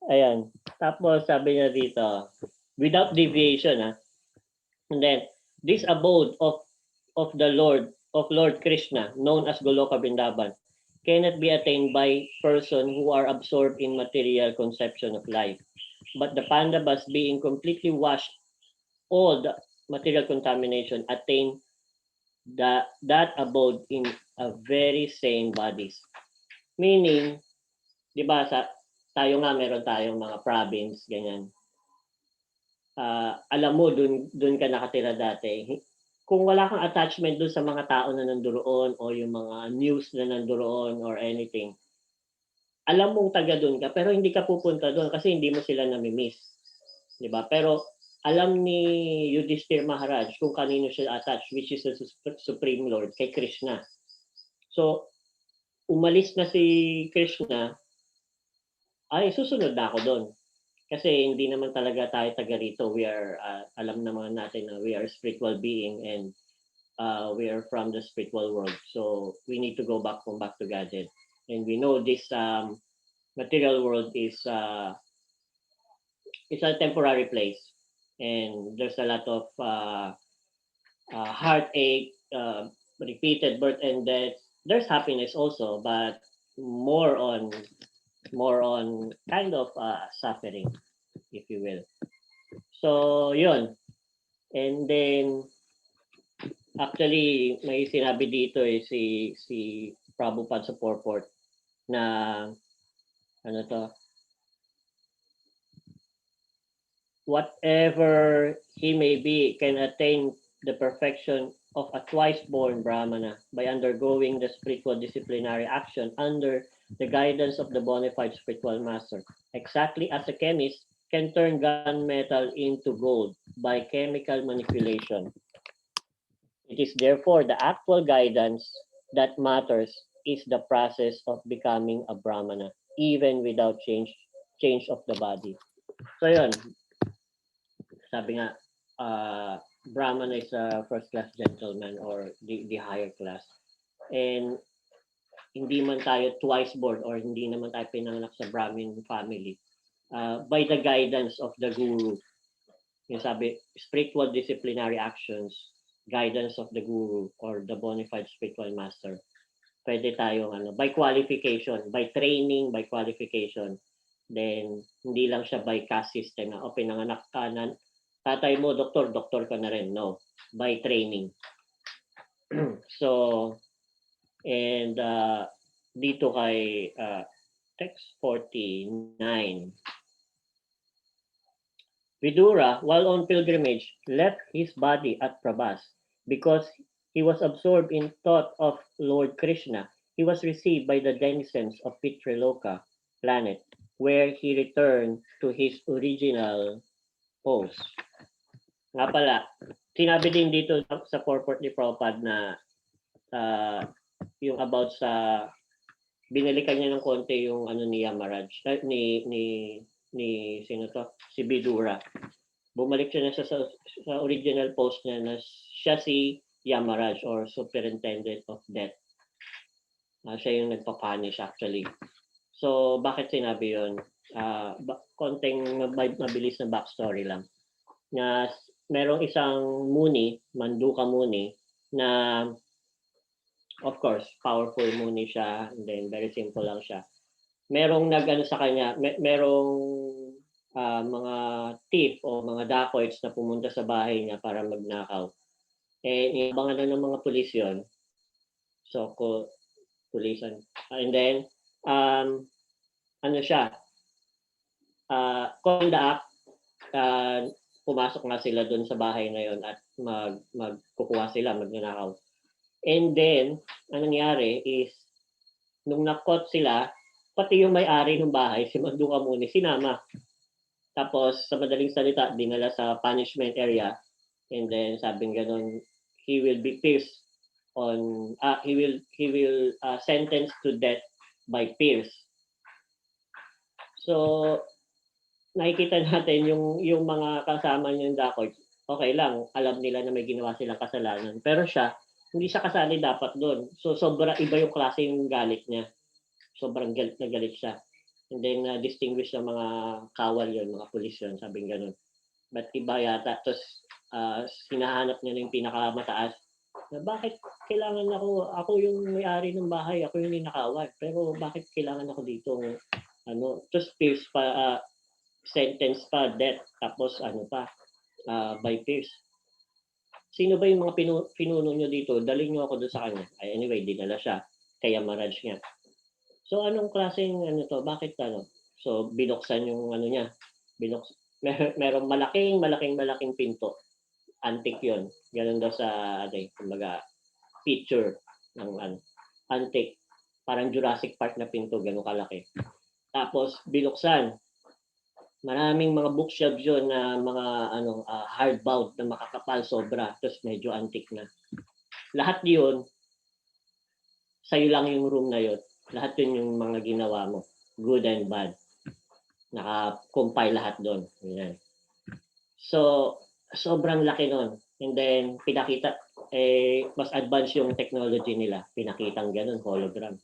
Ayan. Tapos sabi niya dito, without deviation, and then this abode of the Lord Krishna, known as Goloka Vrindavan, cannot be attained by person who are absorbed in material conception of life. But the Pandavas, being completely washed all the material contamination, attain that abode in a very sane bodies. Meaning, di ba, tayo nga meron tayong mga province, ganyan. Alam mo, dun ka nakatira dati. kung wala kang attachment dun sa mga tao na nandoon o yung mga news na nandoon or anything, alam mong taga doon ka pero hindi ka pupunta doon kasi hindi mo sila nami-miss, 'di ba? Pero alam ni Yudhishthir Maharaj kung kanino siya attached, which is the Supreme Lord, kay Krishna. So, umalis na si Krishna, ay susunod na ako doon. Kasi hindi naman talaga tayo taga rito. We are, alam naman natin na we are spiritual being and we are from the spiritual world. So we need to go back to Godhead. And we know this material world is it's a temporary place. And there's a lot of heartache, repeated birth and death. There's happiness also, but more on kind of suffering, if you will. So yun. And then actually may sinabi dito si Prabhupada sa purport na ano to, whatever he may be can attain the perfection of a twice-born Brahmana by undergoing the spiritual disciplinary action under the guidance of the bona fide spiritual master. Exactly as a chemist can turn gunmetal into gold by chemical manipulation. It is therefore the actual guidance that matters is the process of becoming a Brahmana, even without change of the body. So yun, sabi nga, Brahman is a first-class gentleman or the higher class. And hindi man tayo twice born or hindi naman tayo pinanganak sa Brahmin family. By the guidance of the guru, yung sabi, spiritual disciplinary actions, guidance of the guru or the bona fide spiritual master, pwede tayong by qualification, by training, by qualification. Then, hindi lang siya by caste system na, pinanganak ka na, tatay mo, doktor ka na rin. No, by training. So, and dito kay text 49. Vidura, while on pilgrimage, left his body at Prabhas because he was absorbed in thought of Lord Krishna. He was received by the denizens of Pitriloka planet, where he returned to his original pose. Nga pala, sinabi din dito sa purport ni Prabhupada na yung about sa binalikan niya ng konti yung ni Yamaraj, ni sino to? Si Vidura. Bumalik siya na sa original post niya na siya si Yamaraj or Superintendent of Death. Siya yung nagpapunish actually. So, bakit sinabi yun? Konting mabilis na backstory lang. Na merong isang muni, Manduka Muni, na of course, powerful muni siya, and then very simple lang siya. Merong sa kanya, merong mga thief o mga dacoits na pumunta sa bahay niya para magnakaw. Inabangan na ng mga pulis yun. So, pulisan. And then, siya, conduct, pumasok nga sila doon sa bahay na yon at magkukuha sila, magnanakaw. And then, ang nangyari is, nung nakot sila, pati yung may-ari ng bahay, si Manduka Muni, sinama. Tapos, sa madaling salita, dinala sa punishment area. And then, sabing ganon, he will be pierced on, he will sentenced to death by pierce. So, nakikita natin yung mga kasama niyang dacoit, okay lang, alam nila na may ginawa silang kasalanan. Pero siya, hindi siya kasali dapat doon. So, sobra iba yung klase yung galit niya. Sobrang galit na galit siya. And then, distinguish ng mga kawal yun, mga pulis yun, sabing ganun. But iba yata. Tapos, hinahanap niya na yung pinakamataas. Na bakit kailangan ako yung may-ari ng bahay, ako yung ninakawan. Pero bakit kailangan ako dito? Tapos pierce pa, sentence pa, death. Tapos by pierce. Sino ba yung mga pinuno nyo dito? Daling nyo ako doon sa kanya. Anyway, dinala siya. Kaya Maharaj niya. So, anong klaseng to? Bakit So, binuksan yung niya. Merong malaking pinto. antique yun. Ganun daw sa, kumbaga, picture ng antique. Parang Jurassic Park na pinto, ganun kalaki. Tapos, binuksan. Maraming mga bookshelves yun na mga hardbound na makakapal sobra. Tapos medyo antique na. Lahat yun, sa'yo lang yung room na yun. Lahat yun yung mga ginawa mo. Good and bad. Naka-compile lahat doon. Yan. So, sobrang laki nun. And then, pinakita, mas advanced yung technology nila. Pinakitang ganun, hologram.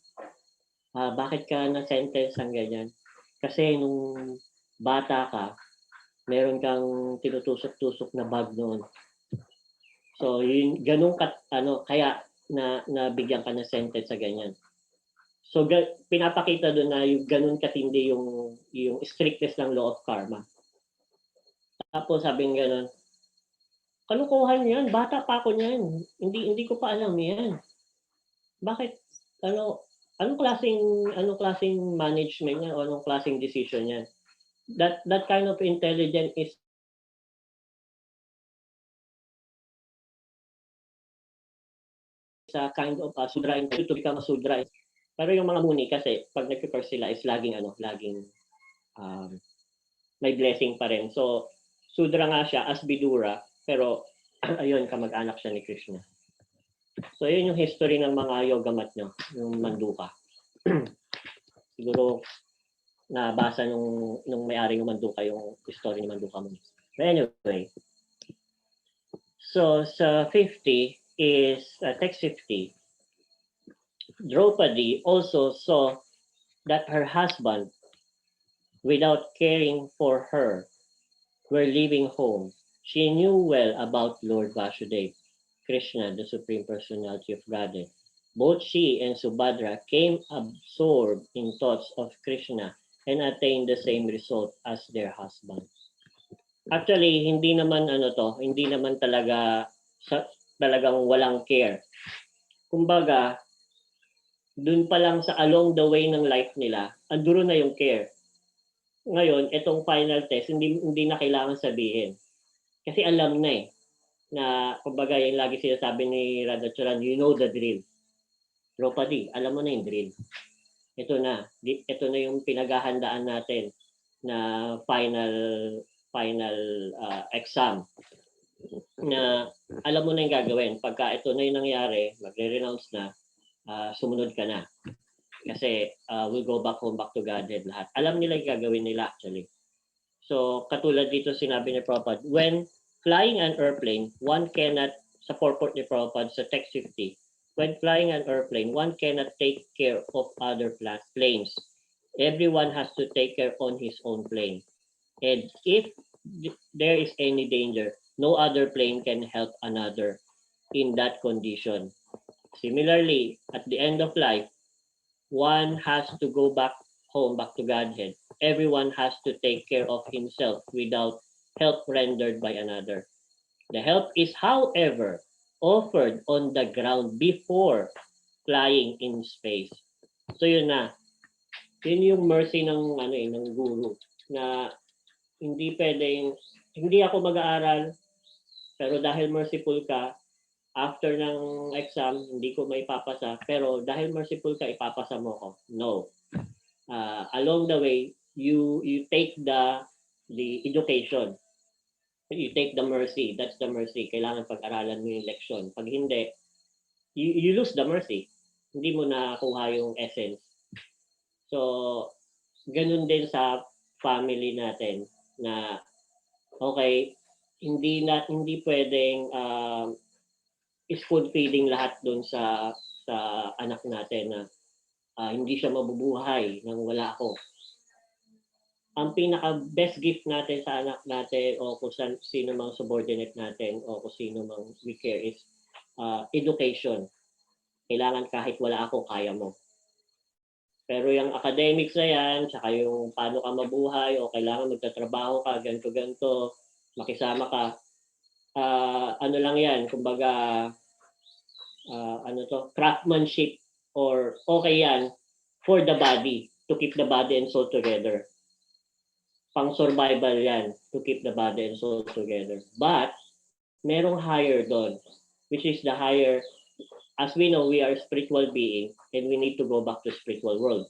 Bakit ka na-sentence ang ganyan? Kasi nung bata ka, meron kang tinutusok-tusok na bag noon. So, yun, ganun kaya nabigyan ka na sentence sa ganyan. So, pinapakita doon na yung ganun katindi yung strictness ng law of karma. Tapos sabing ganun, kalukuhan yan, bata pa ako niyan. Hindi ko pa alam yan. Bakit, anong klaseng management yan o anong klaseng decision yan? That kind of intelligence is a kind of sudra to become a sudra. Pero yung mga muni kasi pag nagpe-curse sila is laging may blessing pa rin. So sudra nga siya as bidura pero ayun kamag-anak siya ni Krishna. So yun yung history ng mga yoga mat nyo, yung manduka. Siguro nabasa nung may-ari ng manduka yung history ni manduka mo. But anyway, so sa 50 is text 50. Draupadi also saw that her husband, without caring for her, were leaving home. She knew well about Lord Vasudeva, Krishna, the Supreme Personality of Godhead. Both she and Subhadra came absorbed in thoughts of Krishna and attained the same result as their husband. Actually, hindi naman talagang walang care. Kumbaga, dun pa lang sa along the way ng life nila, anduro na yung care. Ngayon, itong final test, hindi na kailangan sabihin. Kasi alam na na kumbaga yung lagi sinasabi ni Radhacharan, you know the drill. Draupadi, alam mo na yung drill. Ito na yung pinaghahandaan natin na final exam na alam mo na yung gagawin. Pagka ito na yung nangyari, magre-renounce na, sumunod ka na. Kasi we'll go back home, back to Godhead lahat. Alam nila yung gagawin nila actually. So katulad dito sinabi ni Prabhupada, when flying an airplane, one cannot, sa purport ni Prabhupada sa text 50, when flying an airplane, one cannot take care of other planes. Everyone has to take care on his own plane. And if there is any danger, no other plane can help another in that condition. Similarly, at the end of life, one has to go back home, back to Godhead. Everyone has to take care of himself without help rendered by another. The help is, however, offered on the ground before flying in space. So yun na. Yun yung mercy ng guru na hindi pwedeng, hindi ako mag-aaral, pero dahil merciful ka, after ng exam, hindi ko may papasa, pero dahil merciful ka, ipapasa mo ko. No. Along the way, you take the education. You take the mercy. That's the mercy. Kailangan pag-aralan mo yung leksyon. Pag hindi, you lose the mercy. Hindi mo nakuha yung essence. So, ganun din sa family natin na okay, hindi pwedeng spoon feeding lahat doon sa anak natin na hindi siya mabubuhay nang wala ako. Ang pinaka best gift natin sa anak natin o kung sino mang subordinate natin o kung sino mang we care is education. Kailangan kahit wala ako, kaya mo. Pero yung academics na yan, tsaka yung paano ka mabuhay o kailangan magtatrabaho ka, ganito, makisama ka, ano lang yan, kumbaga craftsmanship or okay yan for the body, to keep the body and soul together. Pang survival yan, to keep the body and soul together. But merong higher doon, which is the higher, as we know, we are a spiritual being and we need to go back to spiritual world.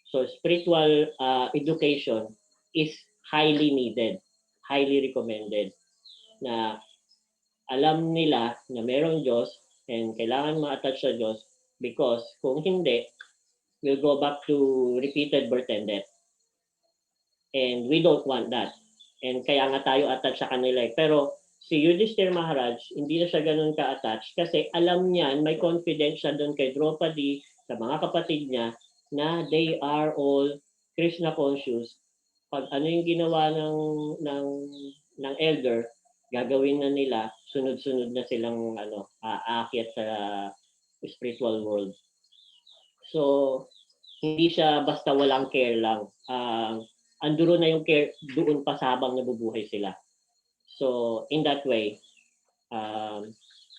So spiritual education is highly needed, highly recommended, na alam nila na merong Diyos and kailangan ma-attach sa Diyos, because kung hindi, we'll go back to repeated birth and death. And we don't want that. And kaya nga tayo attached sa kanila. Pero si Yudhishthira Maharaj, hindi na siya ganun ka-attached kasi alam niyan, may confidence siya doon kay Draupadi, sa mga kapatid niya, na they are all Krishna conscious. Pag ano yung ginawa ng elder, gagawin na nila, sunod-sunod na silang aakyat sa spiritual world. So, hindi siya basta walang care lang. Anduro na yung care doon pa sa habang nabubuhay sila. So, in that way,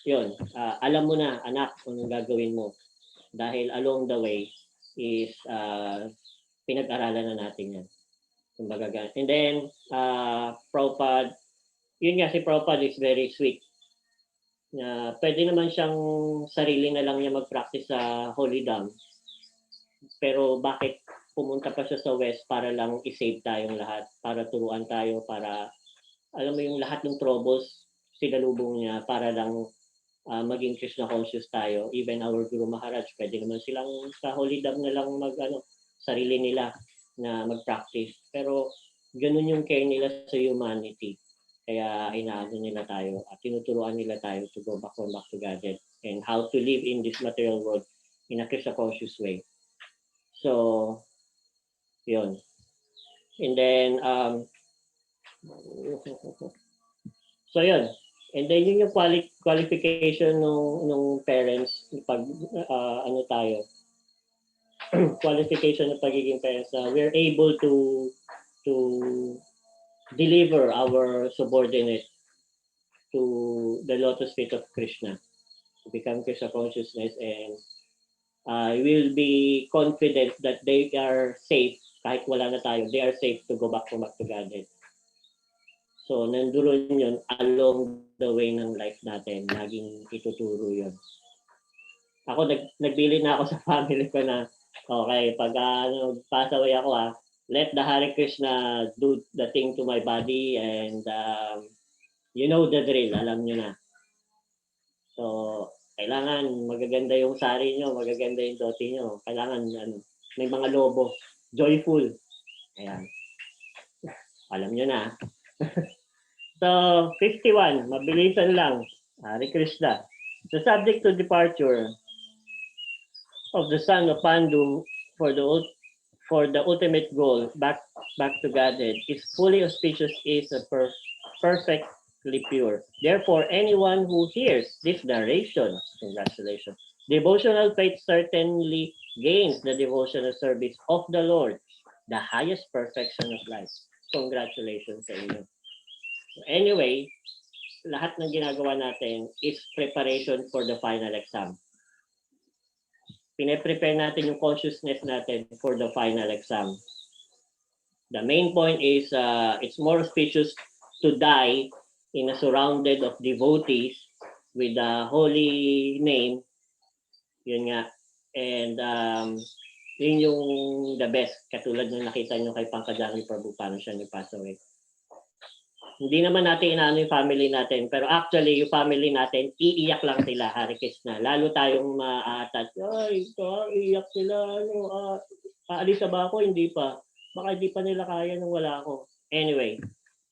yun, alam mo na, anak, kung anong gagawin mo. Dahil along the way is pinag-aralan na natin yan. Kumbaga, and then, Prabhupada, yun nga si Prabhupada is very sweet. Pwede naman siyang sarili na lang niya mag-practice sa Holy Dam. Pero bakit pumunta pa siya sa West para lang i-save tayong lahat, para turuan tayo, para alam mo yung lahat ng troubles sinalubong niya para lang maging Krishna conscious tayo. Even our Guru Maharaj, pwede naman silang sa Holy Dam na lang sarili nila na mag-practice. Pero ganun yung care nila sa humanity. Kaya inaano nila tayo at tinuturuan nila tayo to go back to Godhead and how to live in this material world in a Krishna conscious way. So, yun. And then, so yun. And then yun yung qualification ng parents pag tayo. Qualification ng pagiging parents na we're able to deliver our subordinate to the lotus feet of Krishna, to become Krishna consciousness, and will be confident that they are safe kahit wala na tayo. They are safe to go back to Godhead. So, nanduron yun along the way ng life natin. Laging ituturo yun. Ako, nagbili na ako sa family ko na, okay, pag pass away ako, let the Hare Krishna do the thing to my body, and you know the drill, alam nyo na. So, kailangan magaganda yung sari nyo, magaganda yung doti nyo. Kailangan may mga lobo, joyful. Ayan. Alam nyo na. So, 51, mabilisan lang. Hare Krishna. The subject to departure of the son of Pandu for the ultimate goal, back to Godhead, is fully auspicious, is a perfectly pure. Therefore, anyone who hears this narration, congratulations, devotional faith certainly gains the devotional service of the Lord, the highest perfection of life. Congratulations sa inyo. So anyway, lahat ng ginagawa natin is preparation for the final exam. Pine-prepare natin yung consciousness natin for the final exam. The main point is it's more auspicious to die in a surrounded of devotees with the holy name. Yun nga. And yun yung the best. Katulad ng nakita nyo kay Pankajani Prabhu, paano siya nag-pass away. Hindi naman natin inaano yung family natin, pero actually yung family natin, iiyak lang sila, Hare Krishna. Lalo tayong ma-attach, ay, iiyak sila, aalis ba ako? Hindi pa. Baka hindi pa nila kaya nung wala ako. Anyway,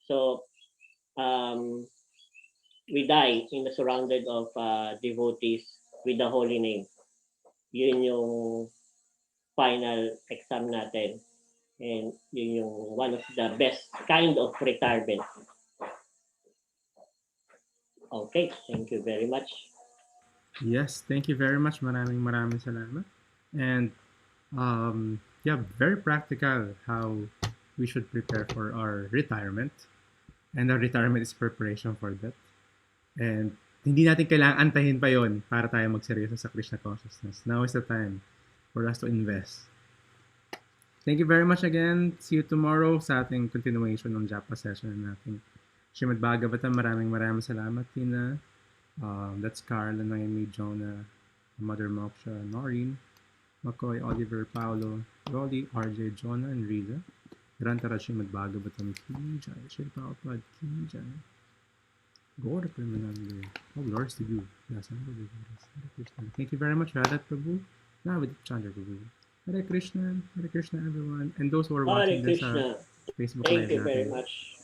so, we die in the surrounded of devotees with the holy name. Yun yung final exam natin. And yun yung one of the best kind of retirement. Okay, thank you very much. Yes, thank you very much. Maraming salamat. And yeah, very practical how we should prepare for our retirement. And our retirement is preparation for that. And hindi natin kailangan antahin pa yon para tayo magseryoso sa Krishna consciousness. Now is the time for us to invest. Thank you very much again. See you tomorrow sa ating continuation ng Japa session natin Srimad Bhagavatam, maraming salamat, Tina. That's Carla, Naomi, Jonah, Mother Moksha, Noreen, McCoy, Oliver, Paolo, Rolly, RJ, Jonah, and Riza. Grantara Srimad Bhagavatam ki jai. Sri Prabhupada ki jai. Gaura Premanande. All glories to you. Yes, Hare Krishna. Thank you very much, Radha Prabhu. Now with Chandra Prabhu. Hare Krishna, everyone. And those who are Hare watching this Krishna. Facebook Thank Live you very natin. much.